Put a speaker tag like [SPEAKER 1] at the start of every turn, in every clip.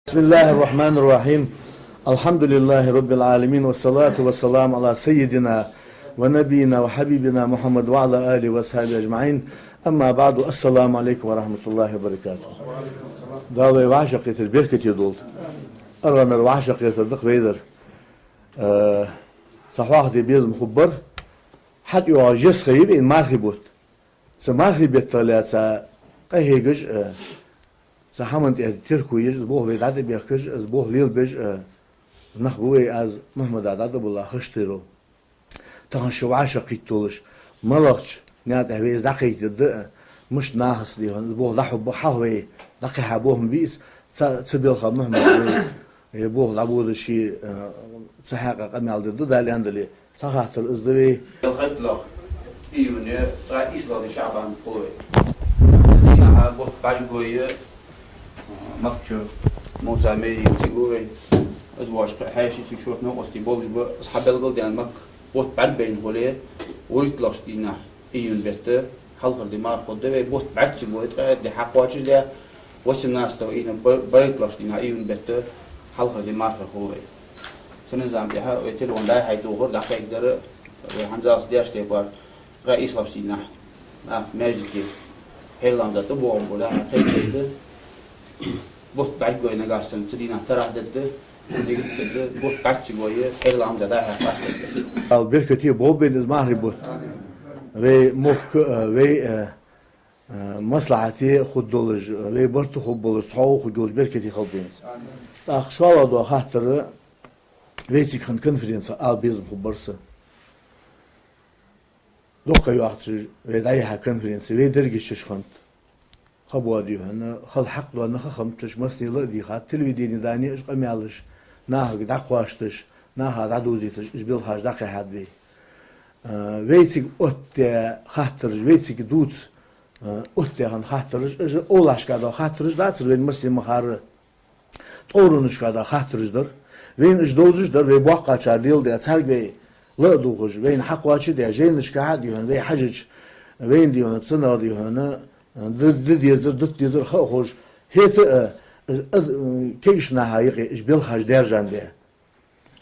[SPEAKER 1] بسم الله الرحمن الرحيم الحمد لله رب العالمين والصلاة والسلام على سيدنا ونبينا وحبيبنا محمد وعلى آله وصحبه أجمعين أما بعد السلام عليكم ورحمة الله وبركاته دالي وعشق يتربيركت يدول أرغن الوعشق يتردق ويدر صحواح دي بيز مخبر حد يعجز خيب إن مارخي بوت سمارخي بيتطلع قهيجج سحمنت تركو يج زبوه ويدعد بيخكج زبوه ليل بيج نخبوي از محمد عدد بالله خشتيرو تهان شو عاشق يتولش ملقش نيات هويز دقيق يد مش ناحس ليهن زبوه لحب حهوي دقي حبوهم بيس تبيل خب محمد يبوه لعبود شي سحاق قمي على ضد اللي عندلي صحات الازدوي
[SPEAKER 2] الخطلق إيوني رئيس لدي شعبان قوي دينها بوت بالقوية مكتشو موسى ميري تيقوري أزواج حاشي سيشوت نقصتي بولج أصحاب القلد يعني مك بوت بعد بين غوليه ويطلعش دينا إيون بيتر حلقة دي مار خده بوت بعد تبوت دي حق واجه ده وسم ناس تو إينا بيطلعش دينا إيون بيتر حلقة دي مار خوي سنزام ديها ويتلون ده هيدوغر ده يقدر وحنزاس دياش تبار رئيس لاش دينا ناف ماجيكي هيرلاندا تبوهم ولا هيك بوت بعد قوي نقاسن تدينا ترى ضد بوت بعد قوي هيرلاندا ده هيك
[SPEAKER 1] البركتي بوبين إزمار بوت و مخ و مصلحتي خود دولج و برتو خود بولج صحو خود دولج بركتي خلبينس أخشوا دو خاطر ويتي كان كونفرنس بيزم خبرسه دوخ يوقت ودايها كونفرنس ويدرجش خنت خبوا ديوهن خل حق دو نخ خمتش مسني دي خات تلفزيوني داني اش قميالش ناه دقواشتش ناه دادوزيتش اش بيل حاج دقي حد بي ويتي اوت خاطر ويتي دوت اوت هن خاطر اش اولاش كدا خاطر داتر وين مسلم مخار طورونش كدا خاطرجدر وين اش دوزجدر و بوقا چارديل دي سرغي لا دوغج وين حق واچي دي جينش كحد يهن وي حجج وين ديهن صنا ديهن ضد يزر خوج هيت كيش نهايق اش بيل حاج درجان دي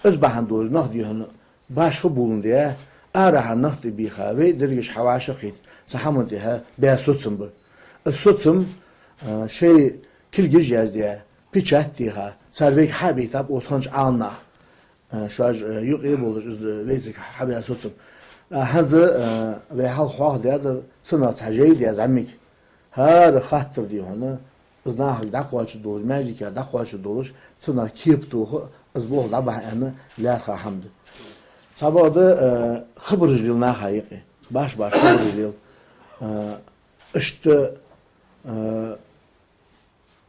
[SPEAKER 1] از بهندوز نخ ديهن باش خبولن دي ارح نخت بيخا وي درجش حواشقيت سحمنتها بيسوتسم ب السوتسم شيء كل جيز دي بيچات ديها سرويك حبيتاب اوسخنج عنا شاج يقي بولج ويزك حبي اسوتسم هنزه و حال خواه ده صنعت حاجه دي از عمك هر خاطر دي هنا از نه دقواچ دولج ماجيك دقواچ دولج صنع كيبتو از بوه لبه انا لارخ حمد صبا ده خبرج ديل نه حقيقي باش خبرج ديل اشت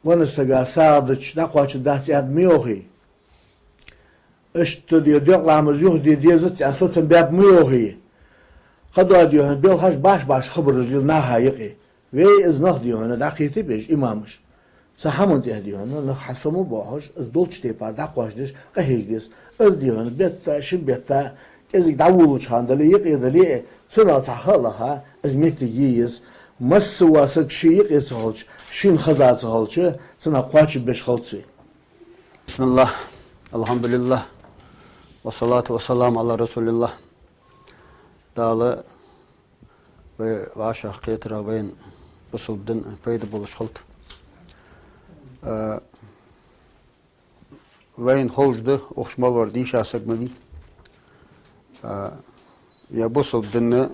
[SPEAKER 1] وانا سجا ساعدش دقواچ داسي اد ميوخي اشت دي لامز يوه دي زت اسوتن باب ميوهي خدوا ديوهن بيل هاش باش خبر رجل نهايقي وي از نخ ديوهن دقيقتي بيش امامش سحمن ديوهن نخ حسمو باهش از دولچ تي par دقواشدش قهيگس از ديوهن بيتا شبيتا ازك داوول چاندلي يقيدلي صنا تخلها از ميتييز مسواسك شيق يسهلش شين خزاتهلش صنا قواچ بش خلصي
[SPEAKER 3] بسم الله الحمد لله والصلاة والسلام على رسول الله داله و عاشق قيترا وين بصدن فايدة بولش خلط وين خوجده اخشمال وردي شاسق مدي يا بصدن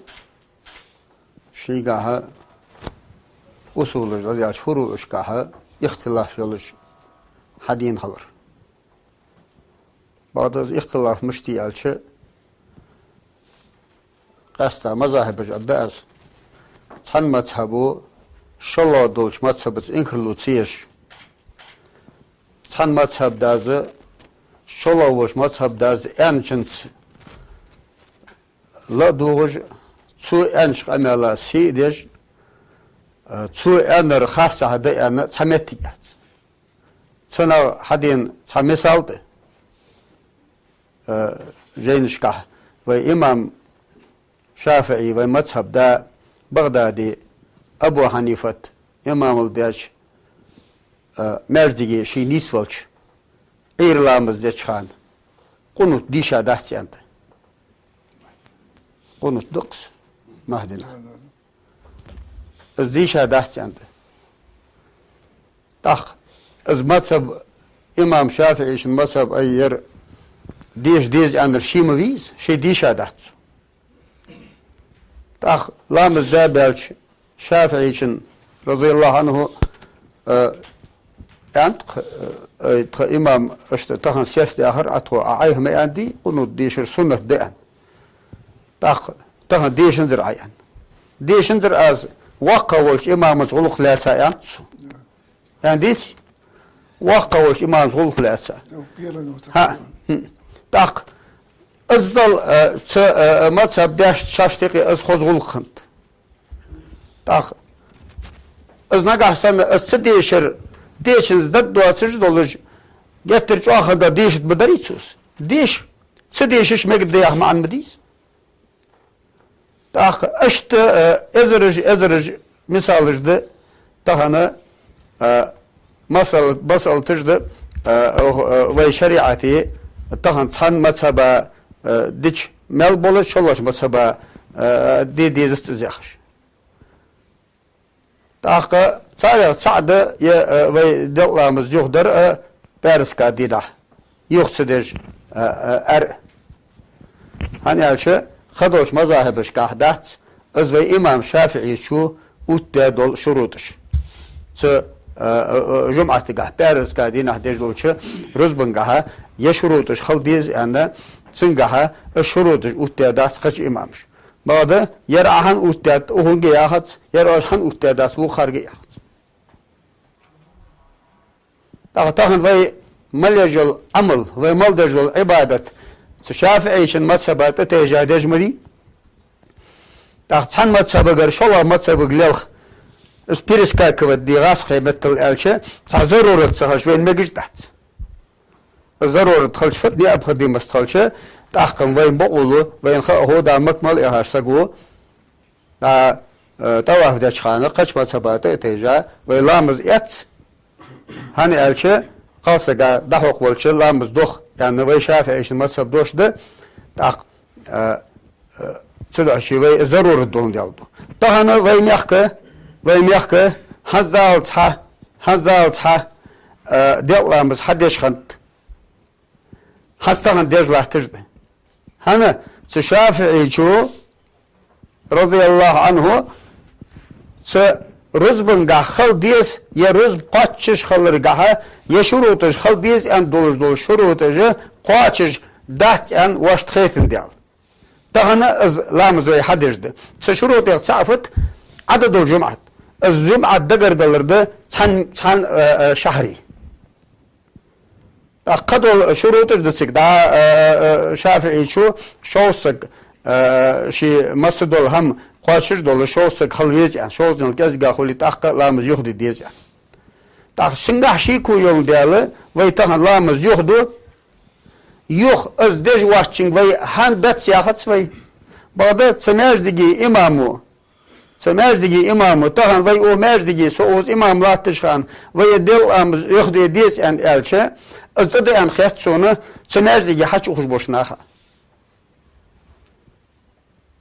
[SPEAKER 3] شيقاها اصولج رضي فروع اشكاها اختلاف يلج حدين خلر بعد اختلاف مشتي علشة قصة مذاهب الدأس تن مذهبو شلا دولش مذهب إنكلوتيش تن مذهب داز شلا وش مذهب داز أنشنت لا دوج تو أنش أملا سيدش تو أنر خاصة هذا أنا تمتيات تنا حدين تمسالت جينشكه وإمام شافعي ومذهب دا بغدادي أبو حنيفة إمام الداش مردگی شی نیست ولش İrlamızda çıkan kunut dişa dahçandı. Kunut dıks mahdina. Az dişa dahçandı. Tak az mazhab İmam Şafii'nin mazhab ayyer diş anır şimaviz şey dişa dahçı. Tak lamızda belç Şafii için radıyallahu anhu İmam işte tahan siyasi ahır atı ayhme andi onu dişir sünnet dean. Tak tahan dişindir ayan. Dişindir az vakkavuş imamız uluk lasa yan. Yani diş vakkavuş imamız uluk lasa. Ha. Tak azdal mazhab daş şaştığı az hozgulkınt. Tak az nagahsan az değişir değişiniz de duasız olur. Getir şu ahada değişit bedarisus. Değiş. Sı değişiş megde yahman mediz. Tak işte ezerij misalıydı. Tahana masal tırdı ve şeriatı tahan san mazhaba diç melbolu şolaş mazhaba dediğiniz tezahür. Tak sa'da ve devlamız yoktur Periska dina. Yoksudur hani alçı خدوش مذاهبش كهدات از و امام شافعي شو وتدول شروطش جمعة قه بارز قاعدين هديش دولش رزبنقها يشروطش خلديز أنا سنقها الشروطش وتدات خش امامش بعد يرعهن وتدات وهن جياهت يرعهن وتدات وخارج جياهت تاهن وي ملجل عمل وملجل عبادة شافعيشن مذهبات تجادج مدي تاخن مذهب غير شلا مذهب غلخ اسبيرسكا كودي غاس قيمت الالشه ضرورت صحش وين مجدت ضرورت خلش فدي ابخدي مستخلشه تاخن وين بقولو وين هو دا مكمل اهرسغو تا تواه دا خانه قش مذهبات تجا ولامز ات hani elçe kalsaga daha okvalçı lamız doh yani ve Şafii'nin mazhab doşdu tak çıdaşı ve zaruri don diyordu. Tahana ve miyakı hazalça diyorlarımız hadis kant hastahan dejlahtırdı. Hani Şafii çoğu radıyallahu anhu رزبن گاه خال دیس یا رزب قاتش خالر گاه یا شروطش خال دیس ان دول شروطش قاتش دهت ان واشت خیتن دیال. دهنا از لامزوی حدش ده. شروط صعفت عدد الجمعة. از جمعة دقر دلرده تن شهري. قدر شروطش دسك دا شافعي شوسك شي مسجد الهم قاشر دول شوسك خلويز يعني شوزن الجزء خلي تأخر لامز يهدي ديز يعني تأخر سنجح شيء كويون دياله ويتهن لامز يهدو يخ از دج واشين وي هن بات سياحت وي بعد سماجدگي إمامو تهن وي او ماجدگي سوز إمام لاتشخان وي دل لامز يهدي ديز يعني ألشة از ده ان خيات سونه سماجدگي حج خوش بوشناخه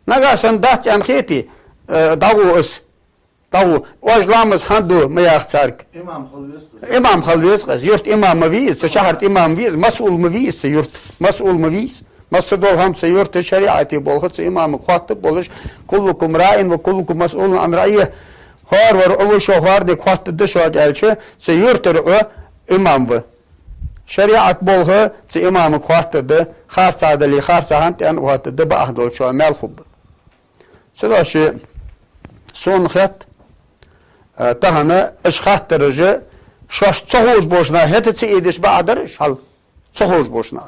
[SPEAKER 3] نگاشن دست انخیتی داو اس داو واجلامز هندو میاخ سرک امام خلویس قز یورت امام مویز شهرت امام ویز مسئول مویز یورت مسئول مویز مسدول هم سيورت شريعتي بولخت امام خاطب بولش كلكم راع وكلكم مسؤول عن رعيه هار ور اول شهر دي خاطب دشو gelçe سيورت امام و شريعت بولخ امام خاطب خار سادلي خار سهانت ان خاطب باهدول شو مال خوب سلاشي سون خط تهنا اش خاطرجه شاش صهوج بوشنا هتتي ايدش بعدرش حل صهوج بوشنا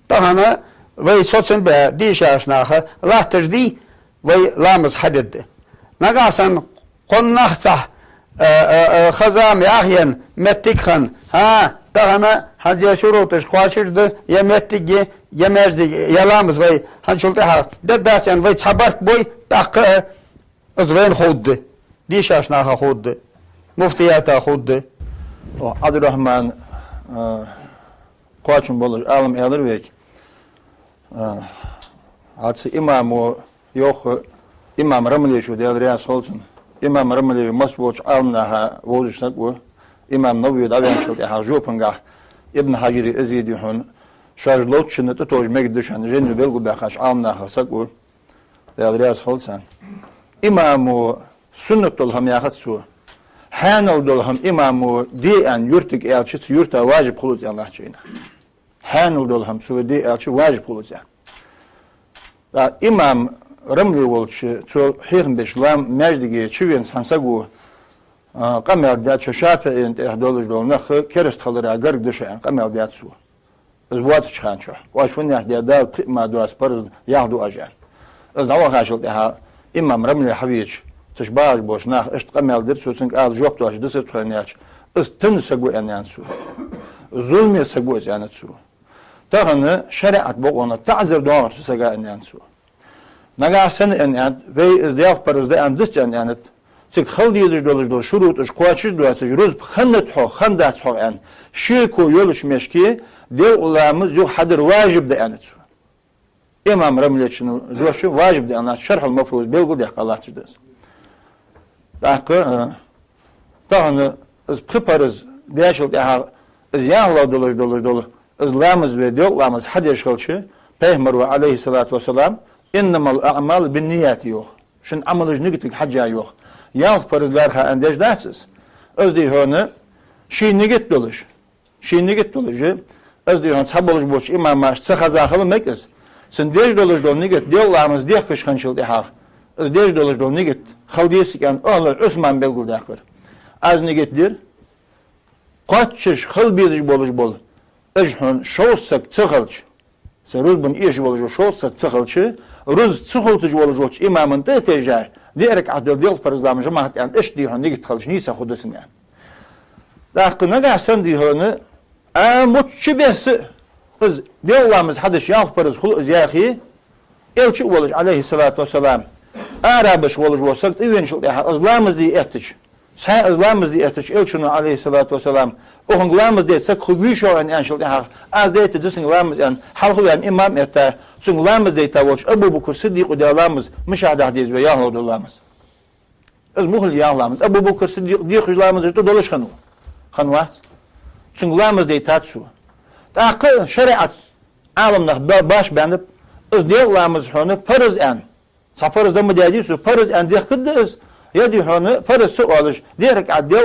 [SPEAKER 3] تهنا وي سوتسن به دي شاشناخه لا تجدي وي لامز حدد نغاسن قنخصه خزام ياهين متكخن ها تهنا هذه شروطش خاشرده يمتجي يمجدي يلامز وي هنشلتها دداسن وي صبرت بوي تاق ازوين خود دي شاشناخه خود مفتياتا خود
[SPEAKER 4] عبد الرحمن koçun buluş alım alır vek. Atsı imam o yok imam Ramile şu değil riyas olsun. İmam Ramile masboç alımlaha oluşsak bu. İmam Nawawi da ben çok ha jopanga İbn Hacer ezidi hun şarjlot çını tutoj megdüşen jenü belgu bakaş alımlaha sak bu. Değil riyas olsan. İmamu sünnetul ham yahatsu. Hanal dolham imamu diyen yurtuk elçisi yurta vacip kuluz Allah çeyna. Hanal dolham su di elçi vacip kuluz ya. Da imam Ramli olçu çol hihmbeş lam mecdige çüven sansagu qamel da çşafe ent ehdoluz dolna kerest xalır agar düşen qamel da su. Zvat çıxan ço. Vaşfun yahdi da qima duas parz yahdu ajan. Az hava haşıl ha imam Ramli haviç تشباج بوش ناخ اشت قمل در سوسن قال جوب توش دست تخنياش استن سقو انان سو ظلم سقو انان سو تغنى شريعه بوقنا تعذر دوار سقا انان سو نغا سن انان ve ازدياف برزده اندس انان تك خلدي دولج دول شروط اش قواچش دوس روز خنت خو خندات خو ان شيكو يولش مشكي دي ulamız yok hadır vacib de انان سو امام رملي شنو زوش واجب de انان شرح المفروض بيقول ده الله تدس Dakika, tahını kıparız, değişik daha ziyanla dolu, ızlamız ve diyoklamız hadis kılçı, Peygamber ve aleyhissalatu vesselam, innemal a'mal bin niyati yok. Şun amalış nigetik hacca yok. Yahut parizler ha endejdarsız. Öz diyonu, nigit doluş. Nigit doluşu, öz diyonu saboluş boş imamaş, sıkazakılı mekiz. Sen dej doluş dolu nigit, diyoklamız diyek kışkınçıl dihaq. Özdej doluş dolu nigit. Xaldiyesiken onlar Osman belgudakır. Az nigitdir. Kaçış xıl biziş boluş bol. Ejhun şovsak çıxılç. Sen ruz bun iş boluş şovsak çıxılçı. Ruz çıxıltıcı boluş olç. İmamın da tecah. Diyerek ahdol diyol parizlamı cemaat yani iş diyhun nigit xılç. Nisa xudusun yani. Dağkına gahsan diyhunu. Mutçu besi. Kız diyollamız hadis yağ pariz xul ziyahi. Elçi boluş aleyhissalatu vesselam. Arabiş oluş olsak eventually azlamız diye ettik. Sen azlamız diye ettik. Elçinin aleyhissalatu vesselam oğullarımız diye sak hübüş olan enşallah az diye ettik lamız yani halkı yani imam etta sunlamız diye tavuk Ebu Bekir Sıddık udalamız müşahede diye ve yahudulamız. Az muhul yahudulamız Ebu Bekir Sıddık diye hüclamız işte doluş kanu. Kanvas. Sunlamız diye tatsu. Takı şeriat alimler baş benip az diyelamız onu farz en Safarızda mı diyeceğiz? Farız endiyek kıdız. Ya diyor onu farız su olur. Diyerek adil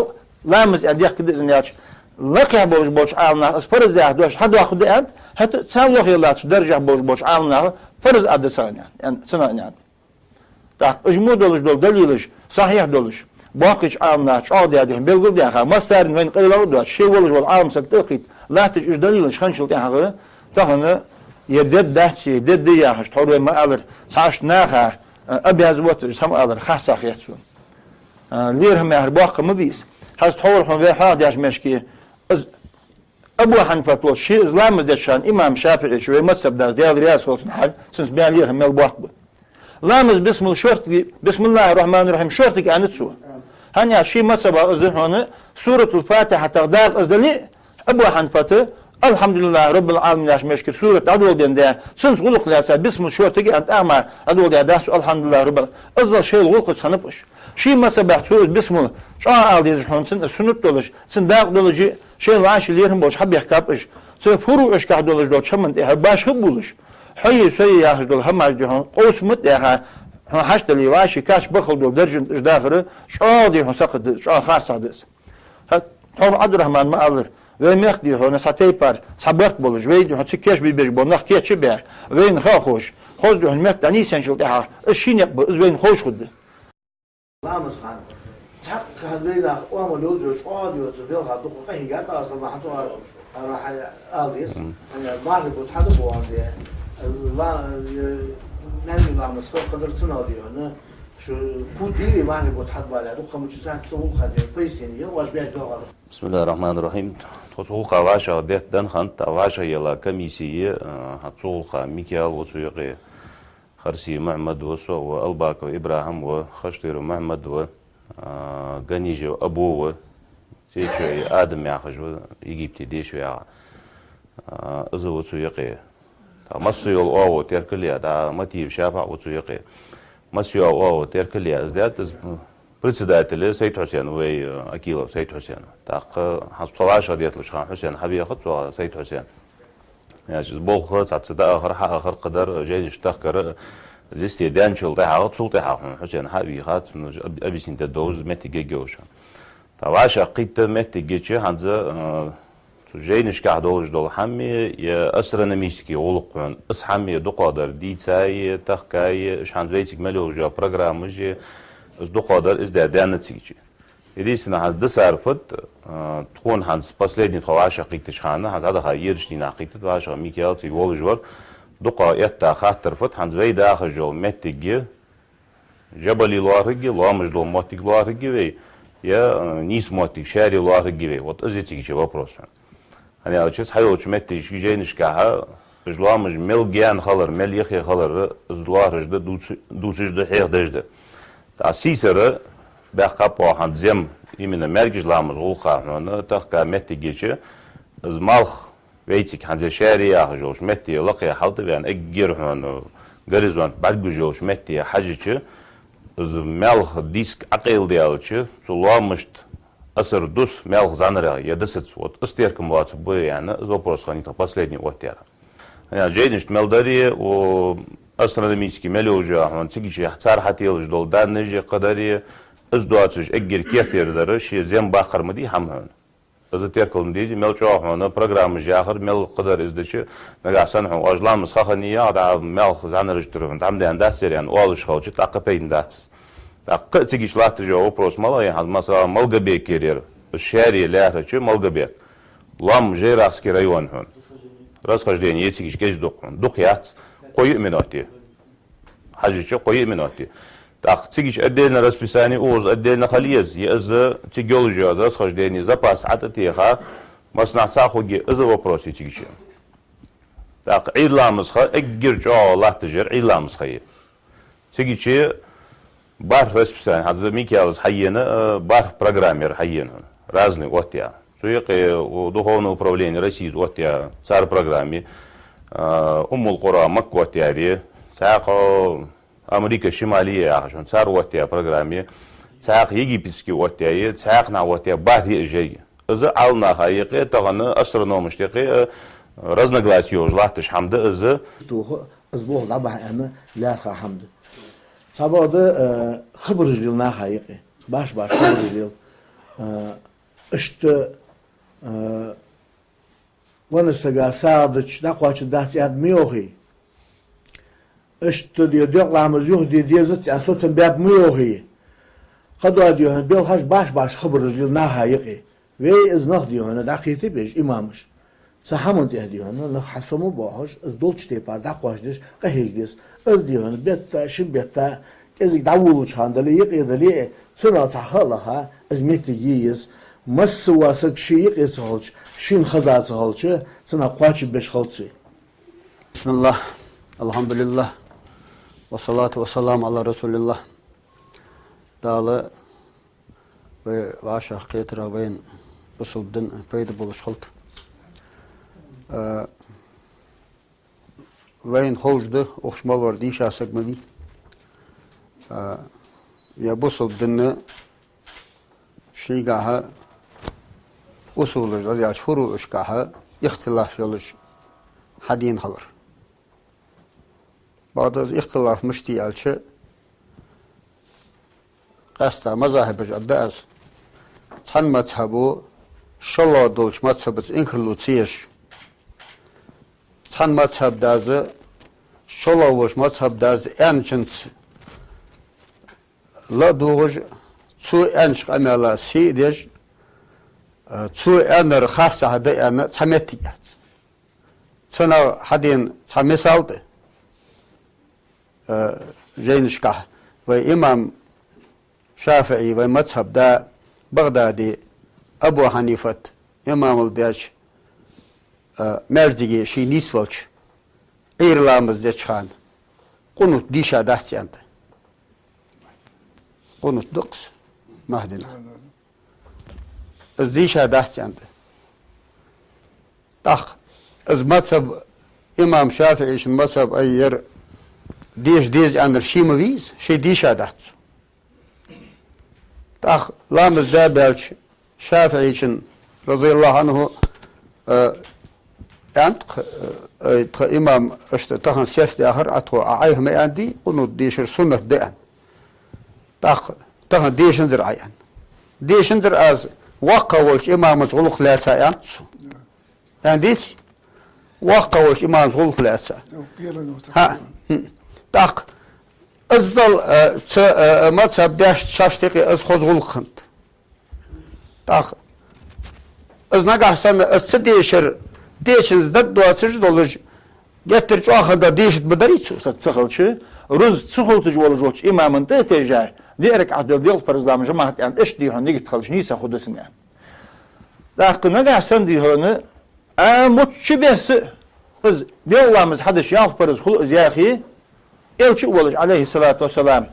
[SPEAKER 4] lamız endiyek kıdız ne yaç. Lakih boş alına farız ya doş. Hadi akıdı end. Hatta sen lakiylat derece boş alına farız adı sana. Yani sana ne? Tak icmu doluş dol deliliş. Sahih doluş. Bakiç alına çoğu diye diyor. Belgül diye ha. Masarin ve kıyıları da şey olur ol alımsak tıkit. Latış deliliş kanşıl diye ha. Tahını يدد دهشي دد ياهش توري ما ألر ساش ناخا أبي هزوتر سام ألر خاصة خيسون ليرهم يهر باقة مبيس هز تورهم في حاد ياش مشكي أبو حنيفة بلوش شيء إسلام دشان إمام شافعي شوي مذهب داس ديال رياس وصن حال سنس بيان ليرهم يل باقة لامز بسم الشرط بسم الله الرحمن الرحيم شرطك عن تسو هنيا شيء مذهب أزهرنا سورة الفاتحة تغداق أزدلي أبو حنيفة Elhamdülillah Rabbil Alamin yaşmeşkir suret adol dende sınız guluk lasa bismil şortegi ant ama adol dende elhamdülillah Rabbil azal şey guluk sanıpış şey masabah söz bismil çağa aldıyız hunsun sünnet doluş sin dağ dolucu şey vaşilerin boş habih kapış se furu eşkah doluş dol çamın de başka buluş hayy söy yahız dol hamaj dihon qosmut ya haştali vaşi kaş bakıl dol derjin ijdahırı çağa dihon sakıdı çağa xarsadıs ha Tor Abdurrahman mı alır ve mek diyor ona sataypar sabert buluş ve diyor çıkış bir bir bonak keçi be ve ne hoş hoş diyor mek tani sen şu daha işin yap bu ben hoş kudu
[SPEAKER 1] Lamız han tak kadıyla o ama lozo o diyor diyor ha bu kahiya da sabah hatta راح ألبس أنا ما أعرف بتحدث بوعندي لا نبي لا مسكو قدر تنادي أنا شو كودي ما أعرف بتحدث بالي دو خمس ساعات سوون خدي بيستني واش بيش دوغر
[SPEAKER 5] بسم الله الرحمن الرحيم تصوق عواشة بيت دن خنت عواشة يلا كميسية هتصوق ميكيال وسويقي خرسي محمد وسو والباك وإبراهيم وخشتير محمد و غنيجو أبوه تيجي آدم ياخذ يجيب تديش ويا إذا وتسويقي مسو يول أو تركليا دا متي شافع وتسويقي مسو أو تركليا إزداد председатель Сейд Хусейн وي أكيلو Сейд Хусейн تاق حسطواش غديت لشخان حسين حبي خط Сейд Хусейн يعني بول خط عتدا آخر قدر جاي يشتخر زيستي دانشل تاع تصول تاع حسين حبي خات أبي سنت دوز متي جيجوش تواش قيت متي جيتش هنزا جاي نشكع دول حمي يا أسرنميسكي ولقون أس حمي دقادر ديتاي تخكاي شان بيتك ملوجا برنامج إز دقادر إز دادان تيجي единственное هذا دسارفت تكون هذا последний تواش قيتش خانة هذا خيرش دينا قيت تواش ميكيال تيجول جور دقا يتا خاطر فت هذا بيد آخر جو متيجي جبل لارجي لامج لو ماتيج لارجي وي يا نيس ماتيج شاري لارجي وي вот إز تيجي вопрос يعني أشوف حيوش متيج جاي نشكعها جلامج ملجان خلر مليخي خلر زلارج دوسج ده حير دجده تأسيسره بقى عند زم إمنا مرجج لامز غلقة هنا تحكى متيجي از مالخ ويتك عند شارع جوش متي لقي حالته بيان أجر هنا جريزوان بعد جوش متي حاجة از مالخ ديسك عقيل ديالش سلامشت أسر دوس مالخ زانرا يدست вот استيركم وات بوي يعني از вопрос خاني последний واتيرا يعني جيدنش مالداري و أسترونوميسكي ملوجا هون تيجي حتار حتيلج دول دان نجي قدري از دواتش أجر كيرتير درش يزيم باخر مدي هم هون از تيركل مديجي ملجا هون برنامج جاخر مل قدر إزدش نجاسن هون أجلام مسخنية على مل زانرج تروفن تعمد عندها يعني أولش خالص تعقبين داتس تعق تيجي شلات جو بروس ملا يعني مثلا ملقى بيكير الشاري لا رجع ملقى بيك لام جيراس كريون هون راس خجلين يتيجي كيش دقيات قوي مناتي حاجة شو قوي مناتي تاخ تيجي أدينا رسبيساني أوز أدينا خليز يأز تيجولوجي أز خجليني زباس عتتيها مصنع ساخوجي أز وبروسي تيجي تاخ عيد لامس خا أجر جو الله تجر عيد لامس خي تيجي بار رسبيساني هذا ميكيالز حينا بار برنامير حينا رازني وقتها سويقي ودخولنا управление России وقتها صار برنامي القرى مكة وقتها ساق أمريكا الشمالية عشان صار وقتها برنامي ساق يجيبسكي وقتها ساقنا وقتها بعد يجي إذا علنا خايقة تغنى أسترونوم اشتقي разногласия جلاتش حمد إذا
[SPEAKER 1] أسبوع لعبها أنا لا حمد سبعة خبر جلنا خايقة باش خبر جل اشت ونسجا ساعدش نقاش دهتي عند ميوهي اشت ديوق لامز يهدي ديزت أسوت باب ميوهي قدوا ديوهن بيل باش خبر رجل نهايقي وي از نخ ديوهن دقيقتي بيش إمامش سحمن ديوهن نخ حسمو باهش از دولش تيبار دقاش ديش قهيجلس از ديوهن بيتا شبيتا كذي دعوه شاندلي يقيدلي سنة تحلها از ميتيجيز مس واسق شيء يسهلش شين خزات سهلش سنة قاش بيش خلصي
[SPEAKER 3] بسم الله الحمد لله والصلاة والسلام على رسول الله داله وعشاق كترا وين بصدن بيد بولش خلط وين خوجده أخشمال وردين شاسق مدي يا بصدن شيء قاها usulü ya furu işkahı ihtilaf yoluş hadin kalır. Bazı ihtilaf müştiyalçı qasta mazahib jaddas çan mazhabu şalla dolç mazhabıç inklutsiyeş çan mazhabdazı şalla voş mazhabdazı ençins la doğuş su enç amela sidej zu einer Khafsa hada ana sametiyat. Sana hadin samesaldı. Jeynişkah ve İmam Şafii ve mazhabda Bağdadi Abu Hanifat İmamul Daş mercigi şi nisvalç İrlamızda çıkan qunut dişa dahsyandı. Qunut duqs mahdina. Zdisha dahsyandı. Tak از مذهب إمام شافعي إيش مذهب أير ديش أنر شي مويز شي ديش أدات تأخ لامز دابلش شافعي إيش رضي الله عنه أنت إمام تخن سياسة آخر أتو عايه ما عندي ونو ديش السنة دقن تخن ديش نزر عيان ديش نزر أز وقوش إمام زغلق لا سايان عنديش وقوش إمام زغلق لا سا ها تاق أزل مذهب داش شاشتقي أز خزغلق خنت تاق أز نقع سنة أز ديشر ديشن زد دواتش دولج getir şu ahada değişit bedariçu.
[SPEAKER 4] Sakçı ruz sıhultucu olacak imamın teteja diyerek adil yol farzamı cemaat yani eş diyor ne git kalış nisa hudusun yani. Dağına gelsen diyor ne mutçu besi biz diyorlarımız hadis yal farz hul ziyahi elçi olacak aleyhissalatu vesselam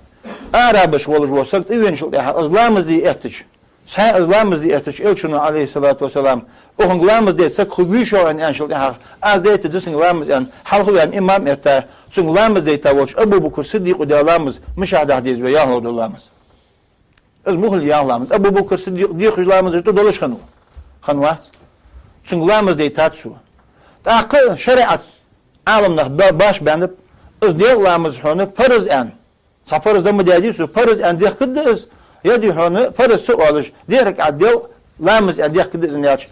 [SPEAKER 4] Arabış olacak olsak eventually azlamız diye ettik. Sen azlamız diye ettik elçinin aleyhissalatu vesselam Oğullarımız desek hübü şu an enşallah az deyte düşünürlerimiz yani halkı yani imam ete düşünürlerimiz deyte olmuş Ebu Bekir Sıddık udiyalarımız müşahede ediyoruz ve yahudullarımız. Ez muhul yahlarımız Ebu Bekir Sıddık diyeküzlerimiz işte doluş kanı. Kanvaz. Düşünürlerimiz deyte atsu. Takı şeriat alimler baş beğenip ez diyeküzlerimiz onu farız en. Safarızda mı dediyorsun farız en diyeküzlerimiz ya diyor onu farız su olur. Diyerek adiyeküzlerimiz en diyeküzlerimiz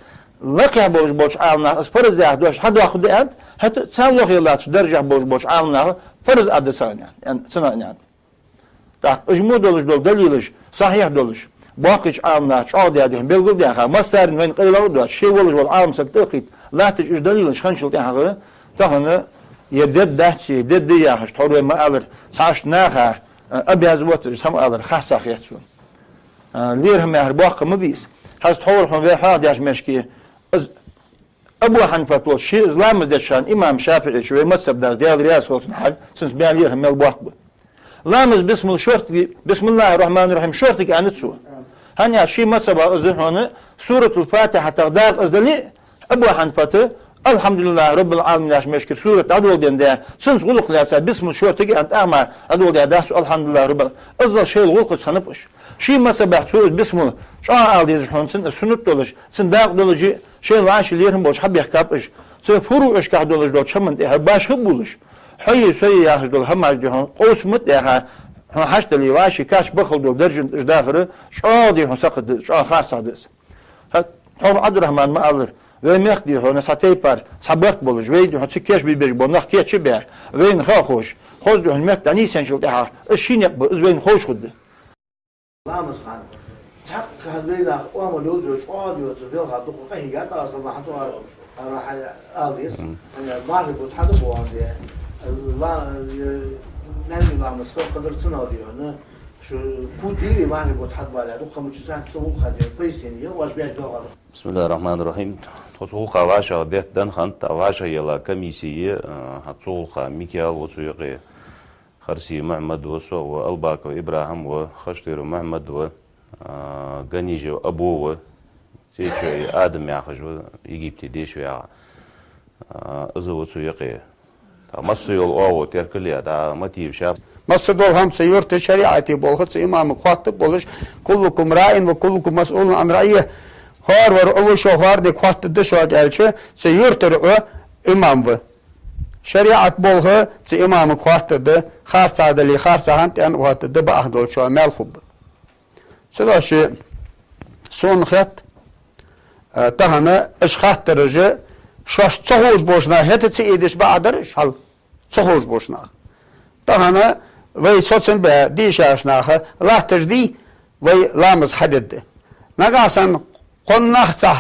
[SPEAKER 4] لقيا بوش عالنا فرز دوش حد واخد أنت حتى سالوه يلاتش درجة بوش عالنا فرز أد سنة يعني سنة يعني تا إجمود دولش دليلش صحيح دولش باقيش عالنا شو ديهم بيلقوا ديها ما صار وين قيلوا دوش شيء ولش والعالم سكتقيت لا تج دليلش خنشل ديها تهنا يبدأ دهشي يبدأ دياهش تحول ما ألر ساش ناخا أبي أزوات سام ألر خاصة خيسون ليرهم يهرباق مبيس هاز تحول هم في حاد ياش مشكي Ebu Hanife tol şi İslam'ız deşan İmam Şafii şu mezhep daz diğer riyas olsun hal siz beğenir hem bu akbu. Lamız bismil şorti Bismillahirrahmanirrahim şorti ki anıtsu. Hani şi mezheba özünü Suratul Fatiha taqdar özeli Ebu Hanife Elhamdülillah Rabbil alamin yaş meşkir suret adol dende siz guluk lasa bismil şorti ki ant ama adol ya das elhamdülillah Rabbil azza şey guluk sanıpış. Şi mezheba söz bismil şu aldığınız hansin sünnet doluş sin dağ dolucu şey laş lirim boş hab yakapış se furu iş ka doluş dol çamın de başka buluş hayy söy ya dol hamaj dihan qosmut ya haşt li vaş kaş bakıl dol derjin ijdahırı şu dihan sakdı şu xasadı ha Abdurrahman ma alır ve mek diyor ona sataypar sabert buluş ve diyor çikeş bir bir bonak keçi be ve ne xoş xoş diyor mek tani sen şu daha işin yap bu üzbeyn xoş xuddu
[SPEAKER 1] Lamız han تحقق بينا وما لوزوج قاضي بيلها دقيقة هي قاعدة أصلا حتى راح أليس أنا ما أعرف بتحدث بوعندي لا نحن لا مسكين قدر سنة ديونا شو كودي ما أعرف بتحدث بالله دقيقة مش ساعة سوون خدي بيسين يواش بيش بيلها
[SPEAKER 5] بسم الله الرحمن الرحيم تصوغ قواشا دهتن خانت قواشا يلا كميسية هتصوغ ميكيال وصوغي خرسي محمد وسو والباك وإبراهيم وخشتير محمد و Ганижев Абува, сечой Адам яхажу Египте дешвя, азовцу яке. Массы yol o terkiliya da motiv şap.
[SPEAKER 3] Massı dol hamsa yurtta şeriatı bolğıç imamı qatı boluş kullukum ra'in ve kullukum mas'ulun an ra'yi. Har var o şu har de qatı da şu elçi se yurtır o imam ve. Şeriat bolğı se imamı qatı da xarsadali xarsahant an qatı da bahdol şu melxub. Sıdaşı son xat tahana işxattırıcı şaş çoğuz boşuna hetçi ediş bağdırış hal çoğuz boşuna tahana ve soçun be dişaşna lahtırdi ve lamız hadid nagasan qonnaqsa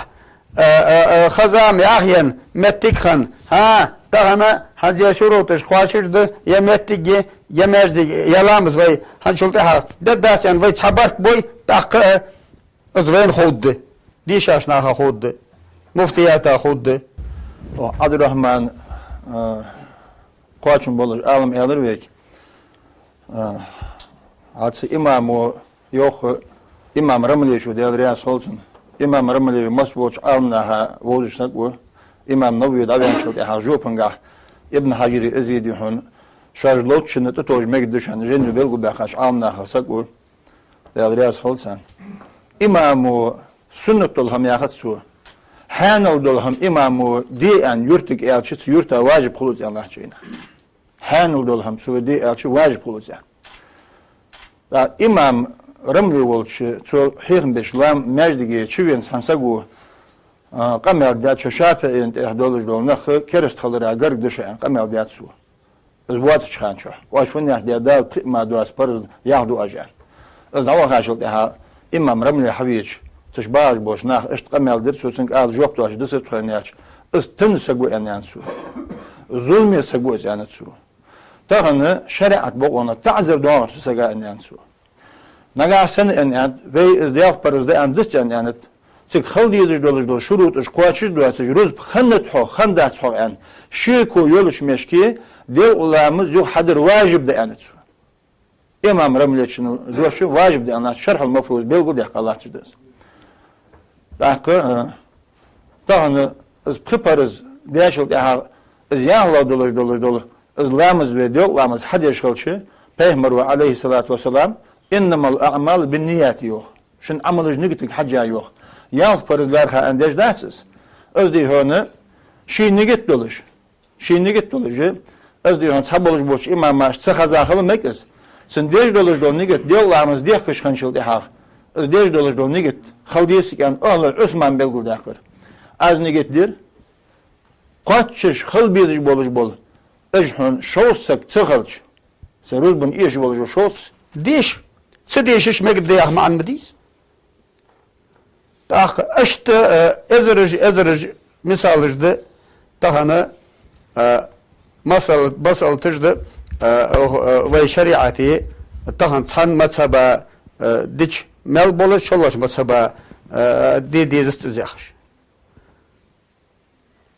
[SPEAKER 3] xazam yahyen mettikhan ha tahana hacı şurutış xaşırdı yemettigi yemezdi yalamız ve hançulta ha daddasan ve tabart boy تاق ازوين خود ديش اشناها خود مفتياتا خود
[SPEAKER 4] Abdurrahman Koçun bolur alım alır vek. Atsı imamı yok imam Ramli şu devriya solsun. İmam Ramli masboç alnaha vozuşsak bu. İmam Nawawi da ben şöyle hajopanga İbn Hacer ezidi hun şarjlot şunu da tojmek düşen jenu belgu bakaş amna hasak o değerli olsan İmamu sünnetul ham yahatsu hanal dol ham imamu diyen yurtuk elçisi yurta vacip kuluz Allah çeyna hanal dol ham suudi elçi vacip kuluz ya da imam Ramli olçu çol heyhim lam mecdige çüven sansagu قمر دات شافع انت اهدولج دول نخ كرست خلر اگر دشان قمر دات سو از بوات شخان شو واش فن يحدى دال ما دواس برز ياخدو اجر از هو خاشل ده امام رمل حبيج تشباج بوش نخ اشت قمر در سوسن قال جوب دواش دس تخنياش از تن سگو انان سو ظلم سگو انان سو تغن شريعت بو ona تعذر دوار سگا انان سو نگا سن انان وي از دياف برز ده اندس انان Цик халдиедж долж шурут ш квачиш дуасж руз ханнат хо хандас хо ан шику yoluş meşki de ulamız yok hadir vacib de anat. İmam Ramleçin doşu vacib de anat şerh al-mafruz belgu de qalatçıdır. Dakı tağını az preparız değişik daha az yahla dolj az lamız ve de lamız hadir şalçı Peygamber ve aleyhissalatu vesselam innamal a'mal bin niyati yok. Şun amalış nigetik hacca yok. Yalh parizler ha endej dasız. Öz dihonu şi nigit doluş. Şi nigit dolujı öz dihon saboluş boş imam maş sahazahalı mekes. Sen dej doluş dol nigit diyorlarımız diye kışkınçıl diha. Öz dej doluş dol nigit xaldiyesiken oğlar Osman belgul daqır. Az nigitdir. Qaçış xıl biziş boluş bol. Ejhon şovsak tıxılç. Seruz bun iş boluş şovs.
[SPEAKER 3] Diş. Sıdeşiş megdeyah ma'an mediz. Taq işte ezrij misalıydı tahana masal tijdi ve şeriatı tahan san mazhaba diç mel bolu şolaş mazhaba dizist ziyahş.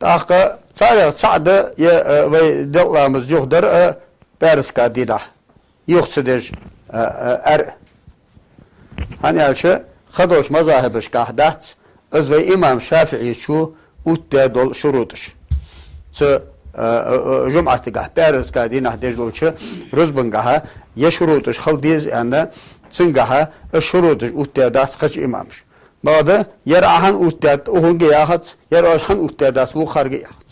[SPEAKER 3] Taq sa'da ve devlamız yokdur Periska dida. Yoksudur hani elçi خدوش مذاهبش كهدات ازوي امام شافعي شو اوت دول شروطش س جمعه قه بارس قاعدين احدش دول شو رزبنغها يشروطش خلديز انا سنغها الشروطش اوت داس خش امامش بعد يرعهن اوت اوهن ياحت يرعهن اوت داس و خارج ياحت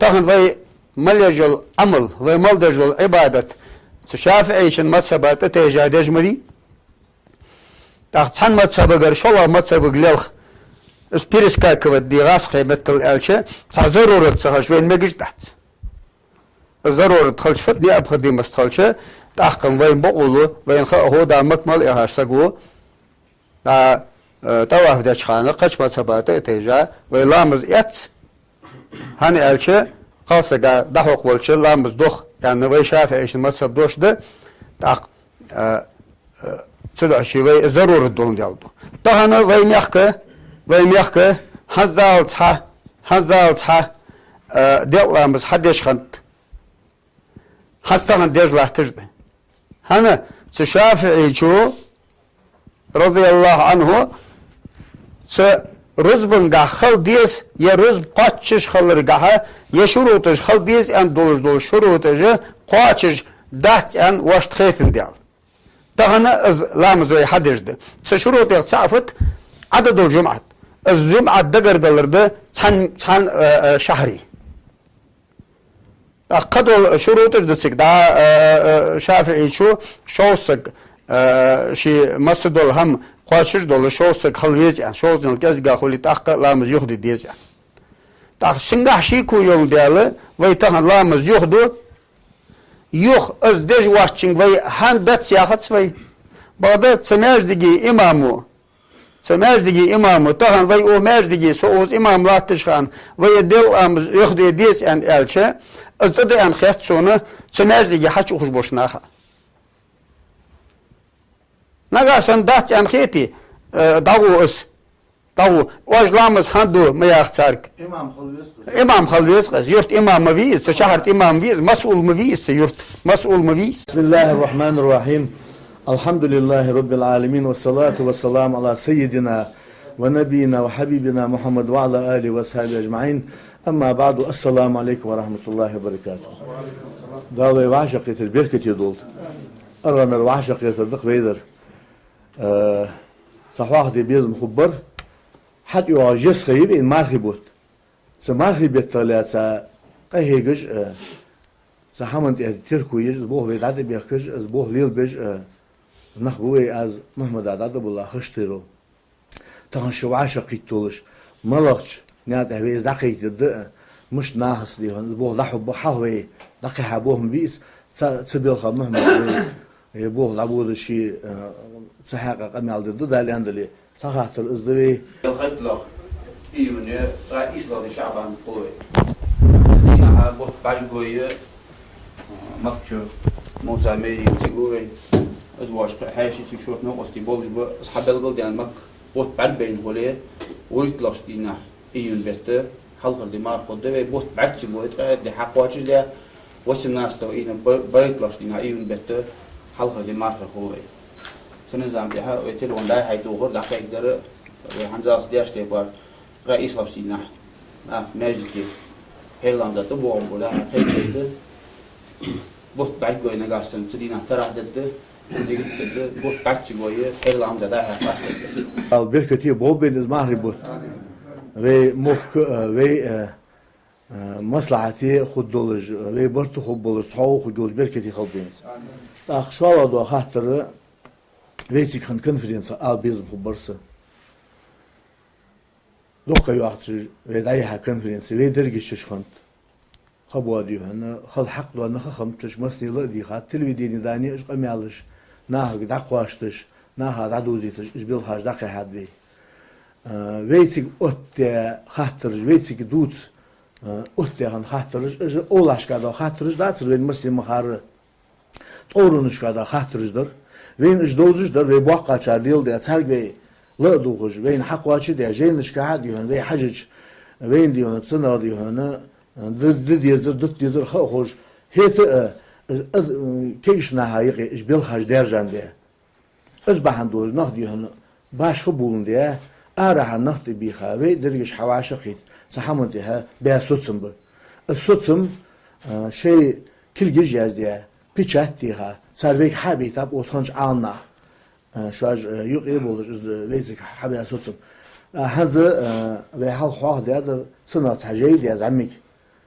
[SPEAKER 3] تاهن وي ملجل عمل وي ملجل عبادت شافعيشن مذهبات تجادج مدي تاخن مذهب غير شولا مذهب غلخ اسبيرسكا كود دي غاس قيمت الالشه ضرورت صحش وين مجدت ضرورت خلشت دي ابخدي مستخلشه تاخن وين بقولو وين هو دا مكمل اهرسغو دا تواه دچخانه قش مذهبات تجا ويلامز ات hani elçe kalsa da hokvolçe lamız doh yani ve şafii mazhab doşdu tak sıda şey ve zarur don diyordu. Tahana ve miyakı hazal devlamız hadiş khant hastahan dejlahtırdı. Hani şafii ço radıyallahu anhu رزبن گاه خل دیس یا رزب قاچش خلر گاه یا شروطش خل دیس ان دول شروطش قاچش دهت ان واشت خیتن دیال تهنا از لامزوی حدیجده سه شروط صعفت عدد الجمعة الجمعة دقر دلرده تن شهري قدر شروطش دسك دا شافعي شوسك شي مسجد الهم قاشر دول شوسك خلويز يعني شوزن الجز قاخولي تاق لامز يخدي ديز يعني تاق سنجح شي كو يوم دياله ويتهن لامز يخدو يخ از دج واشتشنج وي هان دات سياحت وي بعد سماجدگي امامو تهن وي او ماجدگي سوز امام لاتشخان وي دل امز يخدي ديز يعني الچه از ده ان خيات سونه سماجدگي حچ خوش بوشناخه نگاشن دست انخیتی داو واجلامز هندو میاختارک امام خلویس یورت امام مویز شهرت امام ویز مسئول مویز یورت مسئول مویز
[SPEAKER 1] بسم الله الرحمن الرحيم الحمد لله رب العالمين والصلاة والسلام على سيدنا ونبينا وحبيبنا محمد وعلى آله وصحبه أجمعين. أما بعد السلام عليكم ورحمة الله وبركاته. دالي وعشق البركة يدول أرغن الوعشق يتردق ويدر صحواح دي بيز مخبر حد يعجز خيب إن مرحبوت سمرحبت ثلاثة قهيجش سحمنت تركويج زبوه ويدعد بيخكج زبوه ليل بيج نخبوي از محمد عدد بالله خشترو تهان شو عشق يتولش ملقش نيات هويز دقيق الدق مش ناحس ليهن زبوه لحب حهوي دقي حبوهم بيس تبيل خب محمد يبوه لعبود شي سحاقة قمي على الضد اللي عندلي صحات الازدوي
[SPEAKER 2] الخيط له إيوني رئيس لدي شعبان قوي دينا بوت بالقوية مكتشو موسى ميري تيقوري أزواج حاشي سيشوت نقصتي بولج أصحاب القلد يعني مك بوت بالبين قولي ويطلعش دينا إيون بيتر حلقة دي مار خده بوت بعتي بوت دي حق واجه ده وسم ناس تو إينا بيطلعش دينا إيون بيتر حلقة دي مار خوي سنزام ديها ويتلون ده هيتوغر ده يقدر وحنزاس دياش تبار رئيس لاشتينا ناف ماجيكي هيرلاندا تبوهم ولا هيك بوت بعد قوي نقاسن تدينا ترى ضد بوت بعد قوي هيرلاندا ده هيك
[SPEAKER 1] البركة بول بين زمان بوت و مخ و مصلحتي خود دولج و برتو خود بولج صحو خود دولج بركة خلبينس أخشوا دو خاطر ويتي كان كونفرنس بيزم خبرسه دوخة يوقت ودايها كونفرنس ويدرجش شخنت خبوا ديوهن خل حق دو نخ خمتش مسنيلا دي خات تلفزيوني داني اش قميالش ناه دقواشتش ناه دادوزيتش اش بيل حاج دقي حد ويتي اوت خاطر ويتي دوت اوت هن خاطر اش اولاش كدا خاطر داتر وين مسلم مخار طورونش كدا خاطرجدر وين اش دوزجدر و بوقا چارديل دي سرغي لا دوغج وين حق واچي دي جينش كحد يهن وي حجج وين ديون صنا ديون ضد يزر خوج هيت كيش نهايق اش بيل حاج درجان دي از بهندوز نخ ديون باش خبولن دي ارح نخت بيخا وي درجش حواشقيت سحمنتها بيسوتسم ب السوتسم شيء كل جيز دي بيچاتيها سرويك حبيتاب اوسخنج عنا شاج يقري بولج ويزك حبي اسوتسم هذا وحال خواه ده صنع تجيد يا زعمك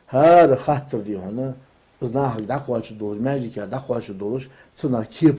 [SPEAKER 1] هر خاطر دي هنا زناه دقواچ دولج ماجيك دقواچ دولج صنع كيب